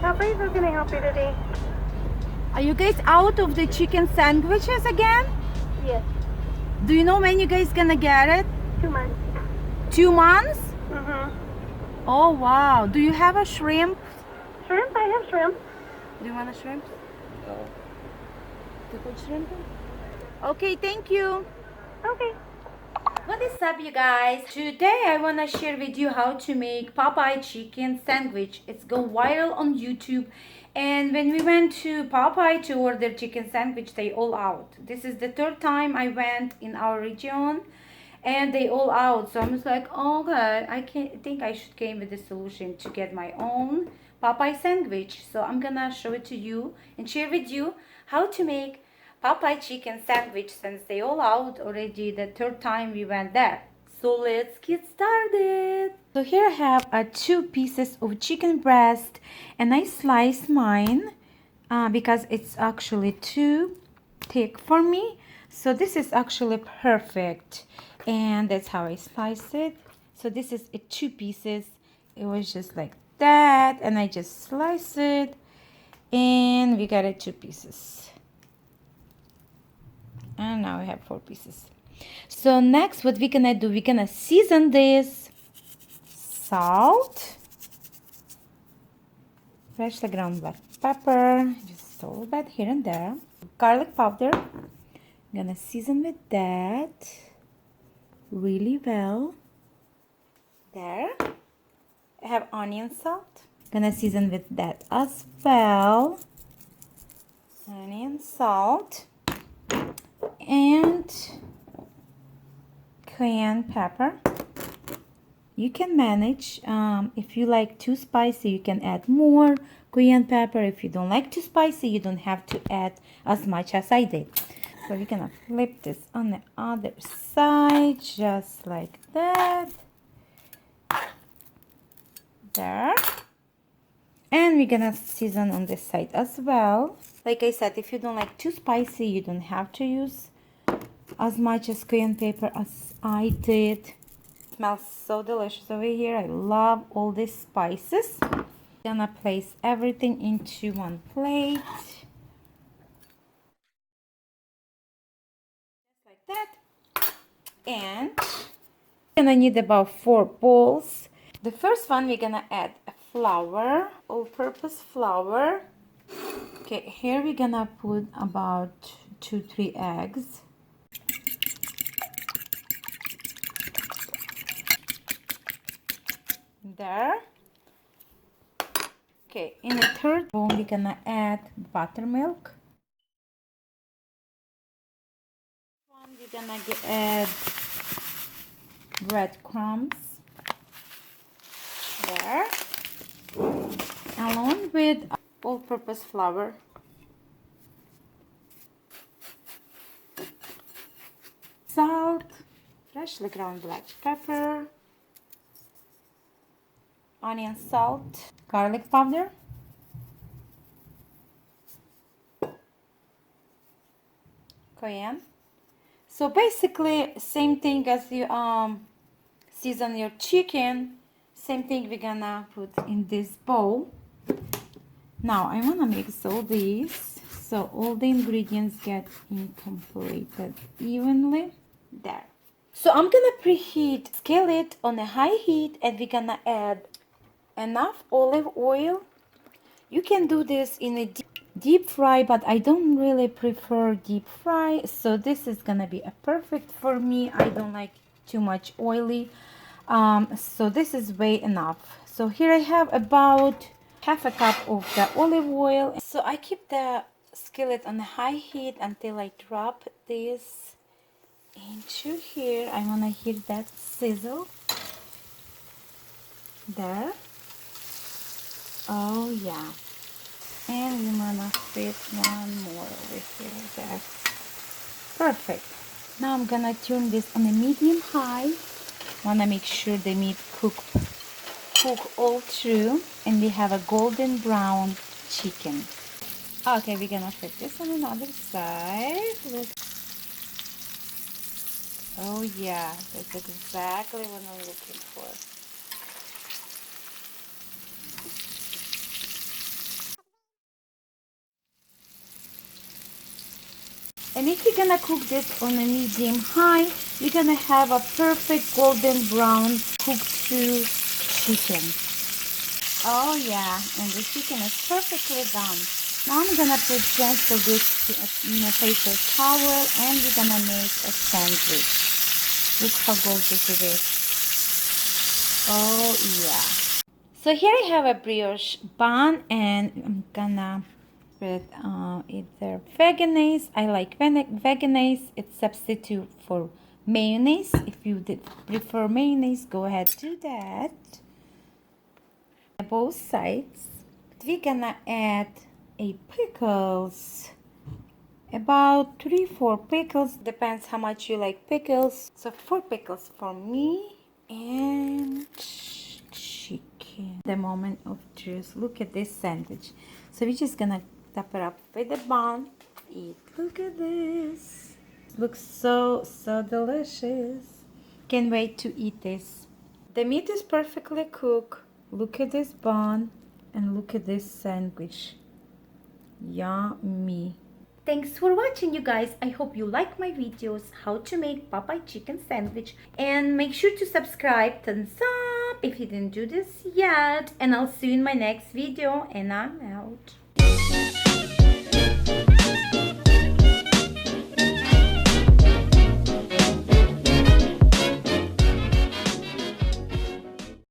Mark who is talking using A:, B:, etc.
A: morning, Popeyes. How can I help you today?
B: Are you guys out of the chicken sandwiches again?
A: Yes.
B: Do you know when you guys gonna get it?
A: 2 months.
B: 2 months?
A: Mm-hmm.
B: Oh wow. Do you have a shrimp?
A: Shrimp? I have shrimp.
B: Do you want a shrimp? No. To put shrimp in? Okay, thank you.
A: Okay.
B: What is up, you guys? Today I want to share with you how to make Popeye chicken sandwich. It's gone viral on YouTube, and when we went to Popeye to order chicken sandwich, they all out. This is the third time I went in our region and they all out. So I was like, oh god, I can't think I should came with a solution to get my own Popeye sandwich. So I'm gonna show it to you and share with you how to make Popeye chicken sandwich since they all out already the third time we went there. So let's get started. So here I have 2 pieces of chicken breast, and I slice mine because it's actually too thick for me. So this is actually perfect, and that's how I slice it. So this is 2 pieces. It was just like that, and I just slice it, and we got it 2 pieces. And now we have 4 pieces. So next, what we're gonna do, we're gonna season this. Salt, freshly ground black pepper, just a little bit here and there. Garlic powder, I'm gonna season with that really well. There. I have onion salt, gonna season with that as well. Onion salt. And cayenne pepper. You can manage. If you like too spicy, you can add more cayenne pepper. If you don't like too spicy, you don't have to add as much as I did. So we're gonna flip this on the other side, just like that. There. And we're gonna season on this side as well. Like I said, if you don't like too spicy, you don't have to use as much as cayenne pepper as I did. It smells so delicious over here. I love all these spices. Gonna place everything into one plate. Just like that. And we're gonna need about 4 bowls. The first one, we're gonna add a flour, all-purpose flour. Okay, here we're gonna put about 2-3 eggs. There. Okay, in the third bowl, we're gonna add buttermilk. One, we're gonna add breadcrumbs. There. Along with all-purpose flour. Salt, freshly ground black pepper, onion salt, garlic powder, cayenne. So basically same thing as you season your chicken, same thing we're gonna put in this bowl. Now I wanna mix all these so all the ingredients get incorporated evenly. There. So I'm gonna preheat skillet on a high heat, and we're gonna add enough olive oil. You can do this in a deep fry, but I don't really prefer deep fry, so this is gonna be a perfect for me. I don't like too much oily, so this is way enough. So here I have about half a cup of the olive oil. So I keep the skillet on high heat until I drop this into here. I want to hear that sizzle. There. Oh yeah. And we want to fit one more over here. There. Perfect. Now I'm gonna turn this on a medium high. Want to make sure the meat cook all through, and we have a golden brown chicken. Okay, we're gonna flip this on another side. Oh yeah, that's exactly what I'm looking for. And if you're gonna cook this on a medium high, you're gonna have a perfect golden brown cooked through chicken. Oh yeah, and the chicken is perfectly done. Now I'm gonna transfer this in a paper towel and we're gonna make a sandwich. Look how gorgeous it is. Oh yeah. So here I have a brioche bun and I'm gonna spread either veganese. I like veganese. It's substitute for mayonnaise. If you prefer mayonnaise, go ahead do that. Both sides. We're gonna add pickles. About 3-4 pickles, depends how much you like pickles. So 4 pickles for me and chicken. The moment of truth. Look at this sandwich. So we're just gonna top it up with the bun. Eat. Look at this. Looks so delicious. Can't wait to eat this. The meat is perfectly cooked. Look at this bun and look at this sandwich. Yummy. Thanks for watching, you guys. I hope you like my videos how to make Popeye chicken sandwich, and make sure to subscribe, thumbs up if you didn't do this yet, and I'll see you in my next video, and I'm out.